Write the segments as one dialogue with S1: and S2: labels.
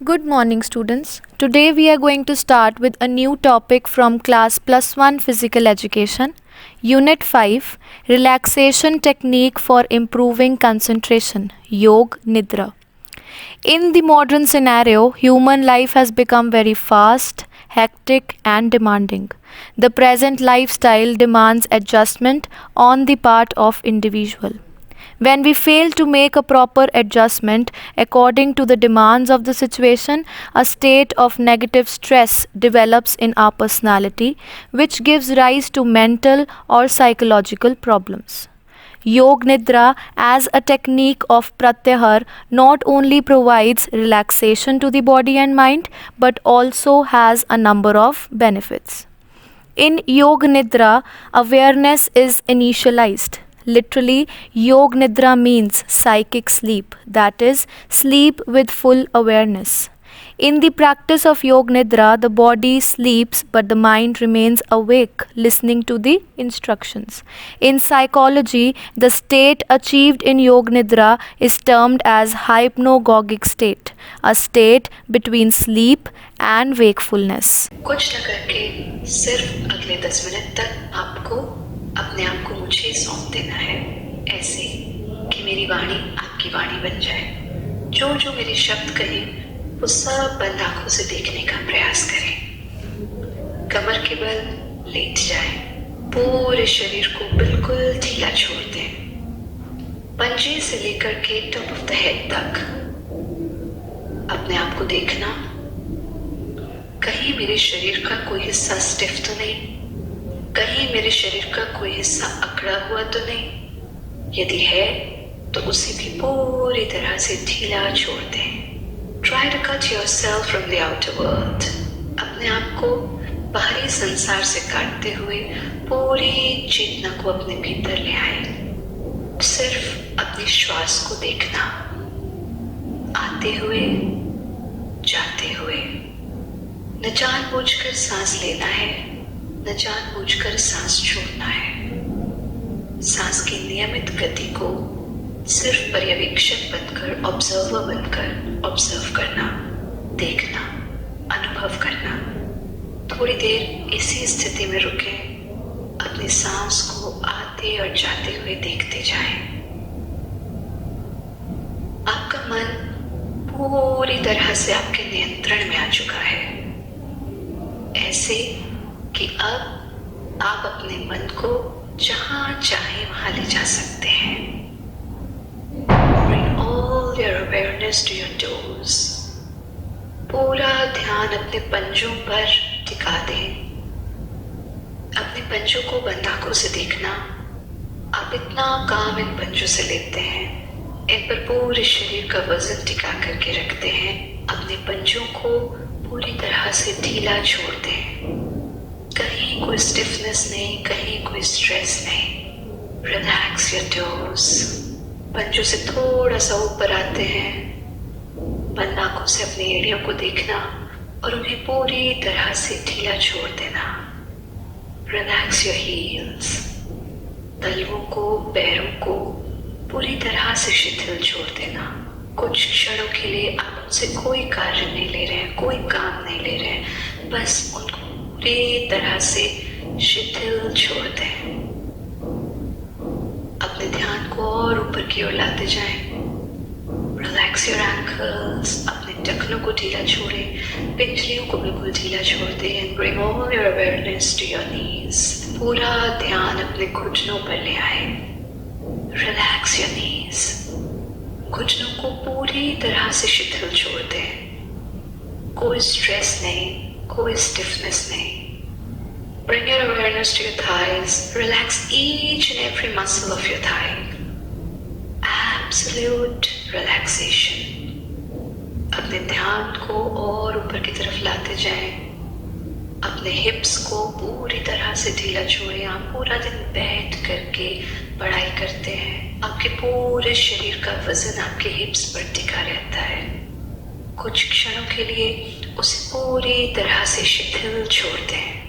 S1: Good morning, students. Today we are going to start with a new topic from class plus 1 physical education, Unit 5 Relaxation Technique for Improving Concentration, Yog Nidra. In the modern scenario, human life has become very fast, hectic, and demanding. The present lifestyle demands adjustment on the part of individual. When we fail to make a proper adjustment according to the demands of the situation, a state of negative stress develops in our personality, which gives rise to mental or psychological problems. Yog Nidra, as a technique of Pratyahar, not only provides relaxation to the body and mind but also has a number of benefits. In Yog Nidra, awareness is initialized. Literally, Yog Nidra means psychic sleep, that is, sleep with full awareness. In the practice of Yog Nidra, the body sleeps but the mind remains awake, listening to the instructions. In psychology, the state achieved in Yog Nidra is termed as hypnagogic state, a state between sleep and wakefulness.
S2: कुछ न करके सिर्फ अगले 10 minute तक आपको अपने आप को मुझे सौंप देना है, ऐसे कि मेरी वाणी आपकी वाणी बन जाए। जो जो मेरे शब्द कहें वो सब बंद आंखों से देखने का प्रयास करें। कमर के बल लेट जाए, पूरे शरीर को बिल्कुल ढीला छोड़ दें। पंजे से लेकर के टॉप ऑफ द हेड तक अपने आप को देखना, कहीं मेरे शरीर का कोई हिस्सा स्टिफ तो नहीं, कहीं मेरे शरीर का कोई हिस्सा अकड़ा हुआ तो नहीं। यदि है तो उसे भी पूरी तरह से ढीला छोड़ दें। Try to cut yourself from the outer world. अपने आप को बाहरी संसार से काटते हुए पूरी चेतना को अपने भीतर ले आए। सिर्फ अपने श्वास को देखना, आते हुए जाते हुए। न जानबूझकर सांस लेना है, न जानबूझकर सांस छोड़ना है। सांस की नियमित गति को सिर्फ पर्यवेक्षक बनकर, ऑब्जर्वर बनकर ऑब्जर्व करना, देखना, अनुभव करना। थोड़ी देर इसी स्थिति में रुके, अपनी सांस को आते और जाते हुए देखते जाएं। आपका मन पूरी तरह से आपके नियंत्रण में आ चुका है, ऐसे कि अब आप अपने मन को जहां चाहे वहां ले जा सकते हैं। Bring all your awareness to your toes. पूरा ध्यान अपने पंजों पर टिका दें। अपने पंजों को बंद आंखों से देखना। आप इतना काम इन पंजों से लेते हैं, इन पर पूरे शरीर का वजन टिका करके रखते हैं। अपने पंजों को पूरी तरह से ढीला छोड़ दें। कहीं कोई स्टिफनेस नहीं, कहीं कोई स्ट्रेस नहीं। Relax your toes. पंजों से थोड़ा सा ऊपर आते हैं, बंद आंखों से अपनी एड़ियों को देखना और उन्हें पूरी तरह से ढीला छोड़ देना। Relax your heels. तलवों को, पैरों को पूरी तरह से शिथिल छोड़ देना। कुछ क्षणों के लिए आप उनसे कोई कार्य नहीं ले रहे हैं, कोई काम नहीं ले रहे हैं, बस उनको पूरी तरह से शिथिल छोड़ दें। अपने ध्यान को और ऊपर की ओर लाते जाएं। Relax your ankles. अपने टखनों को ढीला छोड़ें, पिंजलियों को बिल्कुल ढीला छोड़ दें। And bring all your awareness to your knees. पूरा ध्यान अपने घुटनों पर ले आए। Relax your knees. घुटनों को पूरी तरह से शिथिल छोड़ दें। कोई स्ट्रेस नहीं, कोई स्टिफनेस नहीं। Bring your awareness to your thighs. Relax each and every muscle of your thigh. Absolute relaxation. अपने ध्यान को और ऊपर की तरफ लाते जाएं। अपने हिप्स को पूरी तरह से ढीला छोड़ें। आप पूरा दिन बैठ करके पढ़ाई करते हैं, आपके पूरे शरीर का वजन आपके हिप्स पर टिका रहता है। कुछ क्षणों के लिए उसे पूरी तरह से शिथिल छोड़ दें।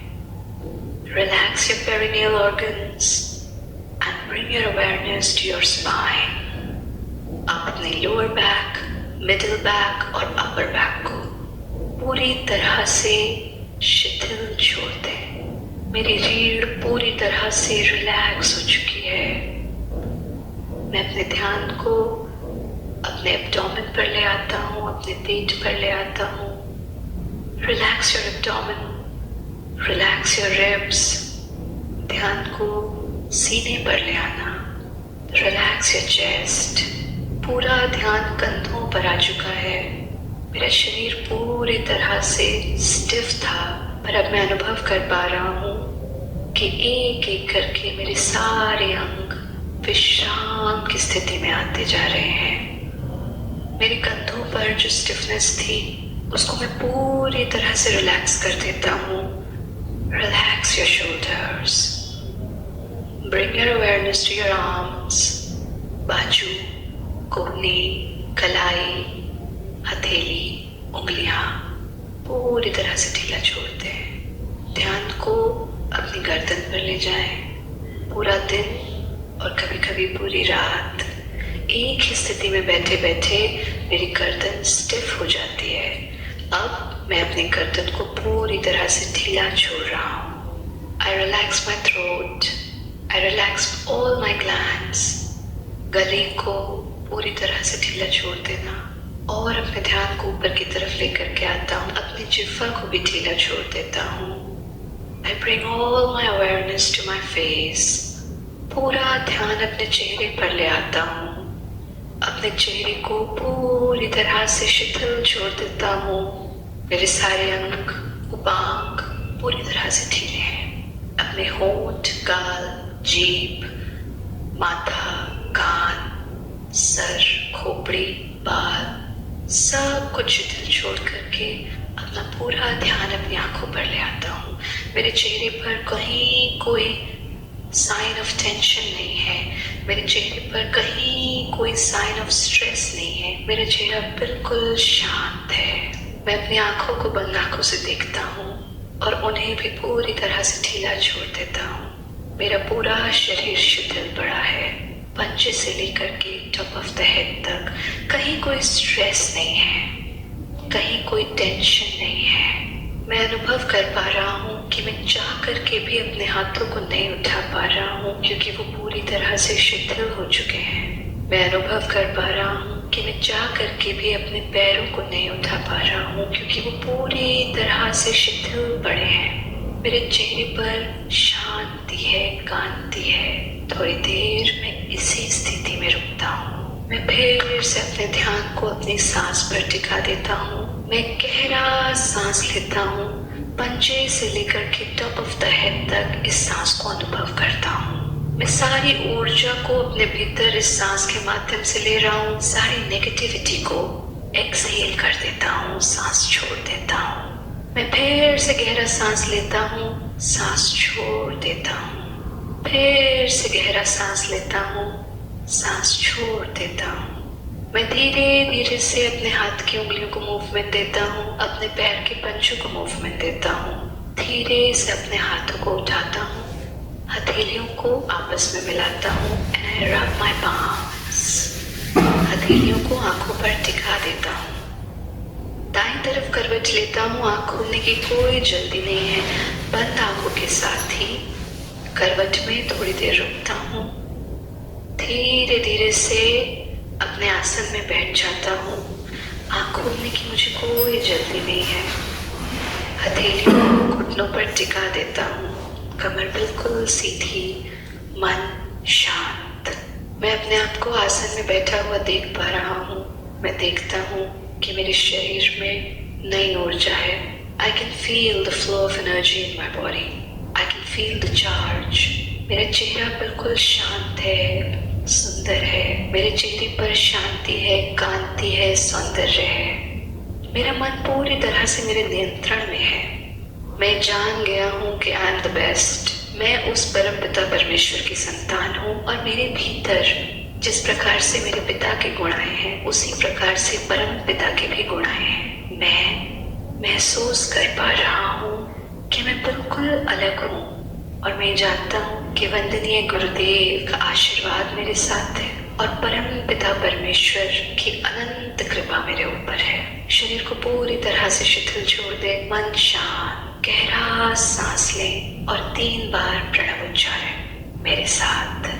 S2: Relax your perineal organs and bring your awareness to your spine. आप अपने lower back, middle back और upper back को पूरी तरह से शिथिल छोड़ दें। मेरी रीढ़ पूरी तरह से रिलैक्स हो चुकी है। मैं अपने ध्यान को अपने एब्डोमेन पर ले आता हूँ, अपने पेट पर ले आता हूँ। Relax your abdomen, relax your ribs. ध्यान को सीने पर ले आना। Relax your chest. पूरा ध्यान कंधों पर आ चुका है। मेरा शरीर पूरी तरह से स्टिफ था, पर अब मैं अनुभव कर पा रहा हूँ कि एक एक करके मेरे सारे अंग विश्राम की स्थिति में आते जा रहे हैं। मेरे कंधों पर जो स्टिफनेस थी उसको मैं पूरी तरह से रिलैक्स कर देता हूँ। Relax your shoulders. Bring your awareness to your arms. बाजू, कोहनी, कलाई, हथेली, उंगलियां पूरी तरह से ढीला छोड़ दें। ध्यान को अपनी गर्दन पर ले जाएं। पूरा दिन और कभी कभी पूरी रात एक ही स्थिति में बैठे बैठे मेरी गर्दन स्टिफ हो जाती है। अब मैं अपनी गर्दन को पूरी तरह से ढीला छोड़ रहा हूँ। I relax my throat. I relax all my glands. गले को पूरी तरह से ढीला छोड़ देना और अपने ध्यान को ऊपर की तरफ लेकर के आता हूँ। अपनी जिह्वा को भी ढीला छोड़ देता हूँ। I bring all my awareness to my face. पूरा ध्यान अपने चेहरे पर ले आता हूँ। अपने चेहरे को पूरी तरह से शिथिल छोड़ देता हूँ। मेरे सारे अंग, उपांग पूरी तरह से ढीले हैं। अपने होंठ, गाल, जीभ, माथा, कान, सर, खोपड़ी, बाल सब कुछ शिथिल छोड़ करके अपना पूरा ध्यान अपनी आंखों पर ले आता हूँ। मेरे चेहरे पर कहीं कोई साइन ऑफ टेंशन नहीं है। मेरे चेहरे पर कहीं कोई साइन ऑफ स्ट्रेस नहीं है। मेरा चेहरा बिल्कुल शांत है। मैं अपनी आंखों को बंद आंखों से देखता हूँ और उन्हें भी पूरी तरह से ढीला छोड़ देता हूँ। मेरा पूरा शरीर शिथिल पड़ा है। पंजे से लेकर के टॉप ऑफ द हेड तक कहीं कोई स्ट्रेस नहीं है, कहीं कोई टेंशन नहीं है। मैं अनुभव कर पा रहा हूँ कि मैं चाह करके भी अपने हाथों को नहीं उठा पा रहा हूँ क्योंकि वो पूरी तरह से शिथिल हो चुके हैं। मैं अनुभव कर पा रहा हूँ कि मैं चाह करके भी अपने पैरों को नहीं उठा पा रहा हूँ क्योंकि वो पूरी तरह से शिथिल पड़े हैं। मेरे चेहरे पर शांति है, कांति है। थोड़ी देर मैं इसी स्थिति में रुकता हूँ। मैं फिर से अपने ध्यान को अपनी सांस पर टिका देता हूँ। मैं गहरा सांस लेता हूँ। पंजे से लेकर के टॉप ऑफ द हेड तक इस सांस को अनुभव करता हूँ। मैं सारी ऊर्जा को अपने भीतर इस सांस के माध्यम से ले रहा हूँ। सारी नेगेटिविटी को एक्सहेल कर देता हूँ, सांस छोड़ देता हूँ। मैं फिर से गहरा सांस लेता हूँ, सांस छोड़ देता हूँ। फिर से गहरा सांस लेता हूँ, सांस छोड़ देता हूँ। मैं धीरे धीरे से अपने हाथ की उंगलियों को मूवमेंट देता हूँ, अपने पैर के पंजों को मूवमेंट देता हूँ। धीरे से अपने हाथों को उठाता हूँ, हथेलियों को आपस में मिलाता हूँ। And I rub my palms. हथेलियों को आंखों पर टिका देता हूँ। दाईं तरफ करवट लेता हूँ। आँख खोलने की कोई जल्दी नहीं है। बंद आंखों के साथ ही करवट में थोड़ी देर रुकता हूँ। धीरे धीरे से अपने आसन में बैठ जाता हूँ। आँख खोलने की मुझे कोई जल्दी नहीं है। हथेलियों को घुटनों पर टिका देता हूँ। कमर बिल्कुल सीधी, मन शांत। मैं अपने आप को आसन में बैठा हुआ देख पा रहा हूँ। मैं देखता हूँ कि मेरे शरीर में नई ऊर्जा है। I can feel the flow of energy in my body. I can feel the charge. मेरा चेहरा बिल्कुल शांत है, सुंदर है। मेरे चेहरे पर शांति है, कांति है, सौंदर्य है। मेरा मन पूरी तरह से मेरे नियंत्रण में है। मैं जान गया हूँ कि आई एम द बेस्ट। मैं उस परम पिता परमेश्वर की संतान हूँ और मेरे भीतर जिस प्रकार से मेरे पिता के गुण आए हैं उसी प्रकार से परम पिता के भी गुण आए हैं। मैं महसूस कर पा रहा हूँ कि मैं बिल्कुल अलग हूँ और मैं जानता हूँ कि वंदनीय गुरुदेव का आशीर्वाद मेरे साथ है और परम पिता परमेश्वर की अनंत कृपा मेरे ऊपर है। शरीर को पूरी तरह से शिथिल छोड़ दे, मन शांत, गहरा सांस ले और 3 बार प्रणव उच्चारण मेरे साथ।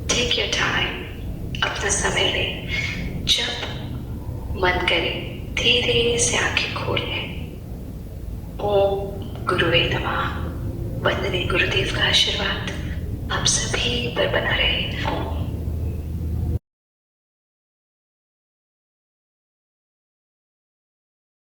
S2: टेक योर टाइम, अपना समय ले। जब मन करे धीरे से आंखें खोल लें। ओम गुरुवे नमः। वंदने गुरुदेव का आशीर्वाद आप सभी पर बना रहे। ओम।